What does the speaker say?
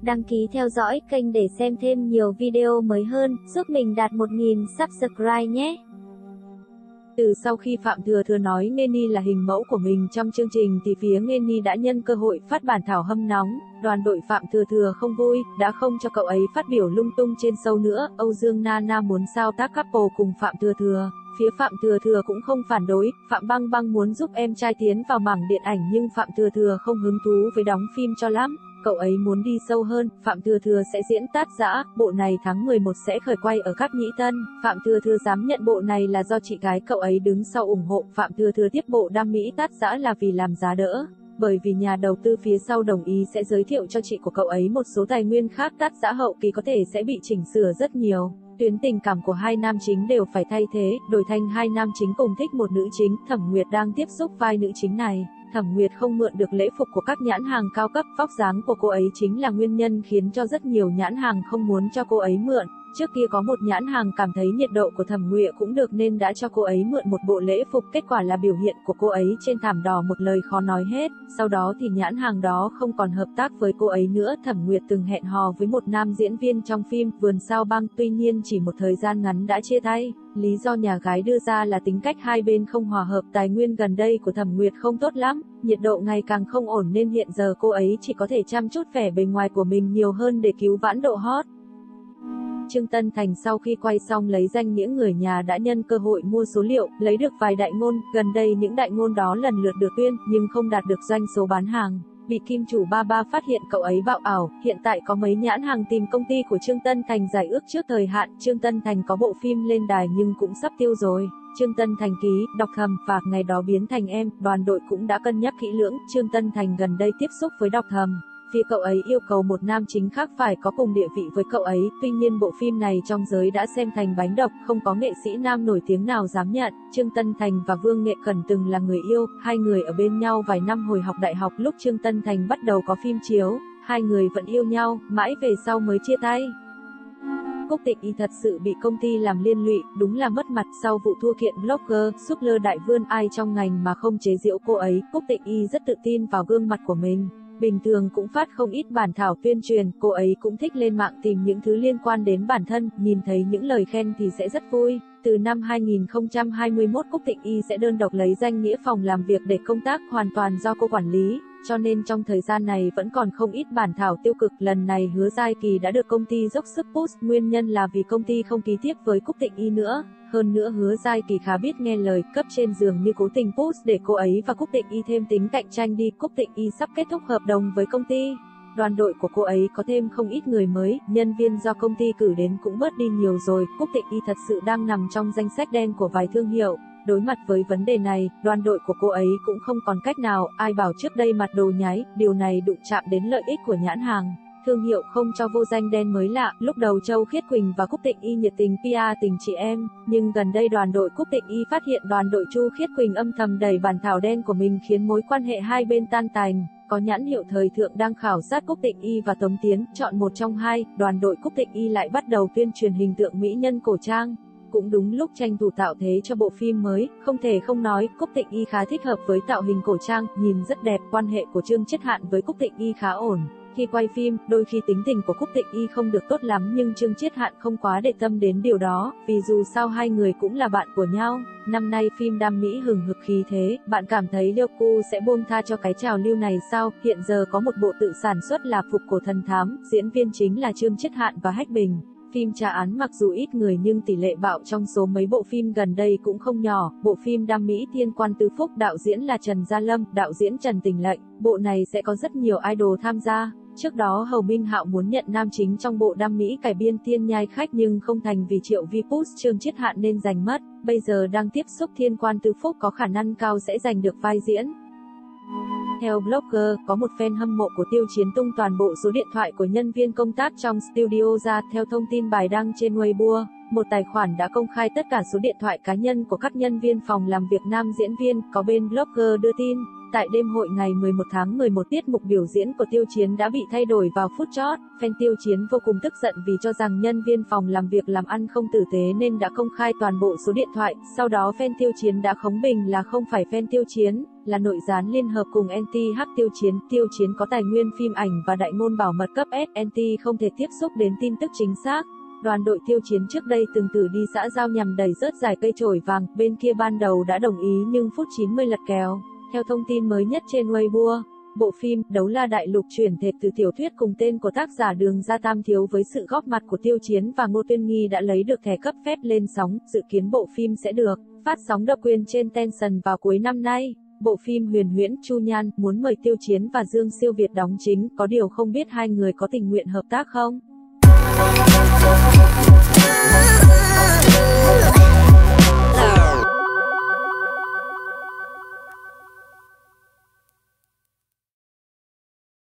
Đăng ký theo dõi kênh để xem thêm nhiều video mới hơn, giúp mình đạt 1000 subscribe nhé. Từ sau khi Phạm Thừa Thừa nói Nghê Ni là hình mẫu của mình trong chương trình thì phía Nghê Ni đã nhân cơ hội phát bản thảo hâm nóng. Đoàn đội Phạm Thừa Thừa không vui, đã không cho cậu ấy phát biểu lung tung trên show nữa. Âu Dương Nana muốn sao tác couple cùng Phạm Thừa Thừa. Phía Phạm Thừa Thừa cũng không phản đối, Phạm Băng Băng muốn giúp em trai tiến vào mảng điện ảnh nhưng Phạm Thừa Thừa không hứng thú với đóng phim cho lắm. Cậu ấy muốn đi sâu hơn, Phạm Thừa Thừa sẽ diễn Tát Dã, bộ này tháng 11 sẽ khởi quay ở Cáp Nhĩ Tân. Phạm Thừa Thừa dám nhận bộ này là do chị gái cậu ấy đứng sau ủng hộ. Phạm Thừa Thừa tiếp bộ Đam Mỹ Tát Dã là vì làm giá đỡ. Bởi vì nhà đầu tư phía sau đồng ý sẽ giới thiệu cho chị của cậu ấy một số tài nguyên khác. Tát Dã hậu kỳ có thể sẽ bị chỉnh sửa rất nhiều. Tuyến tình cảm của hai nam chính đều phải thay thế, đổi thành hai nam chính cùng thích một nữ chính. Thẩm Nguyệt đang tiếp xúc vai nữ chính này. Thẩm Nguyệt không mượn được lễ phục của các nhãn hàng cao cấp, vóc dáng của cô ấy chính là nguyên nhân khiến cho rất nhiều nhãn hàng không muốn cho cô ấy mượn. Trước kia có một nhãn hàng cảm thấy nhiệt độ của Thẩm Nguyệt cũng được nên đã cho cô ấy mượn một bộ lễ phục, kết quả là biểu hiện của cô ấy trên thảm đỏ một lời khó nói hết. Sau đó thì nhãn hàng đó không còn hợp tác với cô ấy nữa. Thẩm Nguyệt từng hẹn hò với một nam diễn viên trong phim Vườn Sao Băng, tuy nhiên chỉ một thời gian ngắn đã chia tay. Lý do nhà gái đưa ra là tính cách hai bên không hòa hợp, tài nguyên gần đây của Thẩm Nguyệt không tốt lắm, nhiệt độ ngày càng không ổn nên hiện giờ cô ấy chỉ có thể chăm chút vẻ bề ngoài của mình nhiều hơn để cứu vãn độ hot. Trương Tân Thành sau khi quay xong lấy danh nghĩa người nhà đã nhân cơ hội mua số liệu, lấy được vài đại ngôn, gần đây những đại ngôn đó lần lượt được tuyên, nhưng không đạt được doanh số bán hàng. Bị kim chủ Ba phát hiện cậu ấy bạo ảo, hiện tại có mấy nhãn hàng tìm công ty của Trương Tân Thành giải ước trước thời hạn. Trương Tân Thành có bộ phim lên đài nhưng cũng sắp tiêu rồi. Trương Tân Thành ký, Đọc Thầm và Ngày Đó Biến Thành Em, đoàn đội cũng đã cân nhắc kỹ lưỡng. Trương Tân Thành gần đây tiếp xúc với Đọc Thầm. Phía cậu ấy yêu cầu một nam chính khác phải có cùng địa vị với cậu ấy, tuy nhiên bộ phim này trong giới đã xem thành bánh độc, không có nghệ sĩ nam nổi tiếng nào dám nhận. Trương Tân Thành và Vương Nghệ Cẩn từng là người yêu, hai người ở bên nhau vài năm hồi học đại học. Lúc Trương Tân Thành bắt đầu có phim chiếu, hai người vẫn yêu nhau, mãi về sau mới chia tay. Cúc Tịnh Y thật sự bị công ty làm liên lụy, đúng là mất mặt. Sau vụ thua kiện blogger, Super Đại Vươn, ai trong ngành mà không chế giễu cô ấy. Cúc Tịnh Y rất tự tin vào gương mặt của mình. Bình thường cũng phát không ít bản thảo tuyên truyền, cô ấy cũng thích lên mạng tìm những thứ liên quan đến bản thân, nhìn thấy những lời khen thì sẽ rất vui. Từ năm 2021 Cúc Tịnh Y sẽ đơn độc lấy danh nghĩa phòng làm việc để công tác hoàn toàn do cô quản lý, cho nên trong thời gian này vẫn còn không ít bản thảo tiêu cực. Lần này Hứa Giai Kỳ đã được công ty dốc sức push, nguyên nhân là vì công ty không ký tiếp với Cúc Tịnh Y nữa. Hơn nữa Hứa Giai Kỳ khá biết nghe lời, cấp trên dường như cố tình push để cô ấy và Cúc Tịnh Y thêm tính cạnh tranh đi. Cúc Tịnh Y sắp kết thúc hợp đồng với công ty. Đoàn đội của cô ấy có thêm không ít người mới, nhân viên do công ty cử đến cũng bớt đi nhiều rồi. Cúc Tịnh Y thật sự đang nằm trong danh sách đen của vài thương hiệu. Đối mặt với vấn đề này, đoàn đội của cô ấy cũng không còn cách nào. Ai bảo trước đây mặt đồ nháy, điều này đụng chạm đến lợi ích của nhãn hàng. Thương hiệu không cho vô danh đen mới lạ. Lúc đầu Châu Khiết Quỳnh và Cúc Tịnh Y nhiệt tình PR tình chị em, nhưng gần đây đoàn đội Cúc Tịnh Y phát hiện đoàn đội Chu Khiết Quỳnh âm thầm đẩy bản thảo đen của mình khiến mối quan hệ hai bên tan tành. Có nhãn hiệu thời thượng đang khảo sát Cúc Tịnh Y và Tống Tiến, chọn một trong hai, đoàn đội Cúc Tịnh Y lại bắt đầu tuyên truyền hình tượng mỹ nhân cổ trang. Cũng đúng lúc tranh thủ tạo thế cho bộ phim mới, không thể không nói, Cúc Tịnh Y khá thích hợp với tạo hình cổ trang, nhìn rất đẹp. Quan hệ của Trương Chiết Hạn với Cúc Tịnh Y khá ổn. Khi quay phim, đôi khi tính tình của Cúc Tịnh Y không được tốt lắm nhưng Trương Chiết Hạn không quá để tâm đến điều đó, vì dù sao hai người cũng là bạn của nhau. Năm nay phim Đam Mỹ hừng hực khí thế, bạn cảm thấy Leoku sẽ buông tha cho cái trào lưu này sao? Hiện giờ có một bộ tự sản xuất là Phục Cổ Thần Thám, diễn viên chính là Trương Chiết Hạn và Hách Bình. Phim tra án mặc dù ít người nhưng tỷ lệ bạo trong số mấy bộ phim gần đây cũng không nhỏ. Bộ phim Đam Mỹ Thiên Quan Tứ Phúc, đạo diễn là Trần Gia Lâm, đạo diễn Trần Tình Lệnh. Bộ này sẽ có rất nhiều idol tham gia. Trước đó Hầu Minh Hạo muốn nhận nam chính trong bộ Đam Mỹ cải biên Thiên Nhai Khách nhưng không thành vì Triệu Vi push Trương Chiết Hạn nên giành mất. Bây giờ đang tiếp xúc Thiên Quan Tứ Phúc, có khả năng cao sẽ giành được vai diễn. Theo blogger, có một fan hâm mộ của Tiêu Chiến tung toàn bộ số điện thoại của nhân viên công tác trong studio ra. Theo thông tin bài đăng trên Weibo, một tài khoản đã công khai tất cả số điện thoại cá nhân của các nhân viên phòng làm việc nam diễn viên. Có bên blogger đưa tin, tại đêm hội ngày 11 tháng 11 tiết mục biểu diễn của Tiêu Chiến đã bị thay đổi vào phút chót. Fan Tiêu Chiến vô cùng tức giận vì cho rằng nhân viên phòng làm việc làm ăn không tử tế nên đã công khai toàn bộ số điện thoại. Sau đó fan Tiêu Chiến đã khống bình là không phải fan Tiêu Chiến, là nội gián liên hợp cùng NT hack Tiêu Chiến. Tiêu Chiến có tài nguyên phim ảnh và đại ngôn bảo mật cấp S, NT không thể tiếp xúc đến tin tức chính xác. Đoàn đội Tiêu Chiến trước đây từng thử đi xã giao nhằm đẩy rớt giải cây chổi vàng, bên kia ban đầu đã đồng ý nhưng phút 90 lật kèo. Theo thông tin mới nhất trên Weibo, bộ phim Đấu La Đại Lục chuyển thể từ tiểu thuyết cùng tên của tác giả Đường Gia Tam Thiếu với sự góp mặt của Tiêu Chiến và Ngô Tuyên Nghi đã lấy được thẻ cấp phép lên sóng. Dự kiến bộ phim sẽ được phát sóng độc quyền trên Tencent vào cuối năm nay. Bộ phim huyền huyễn Chu Nhan muốn mời Tiêu Chiến và Dương Siêu Việt đóng chính, có điều không biết hai người có tình nguyện hợp tác không?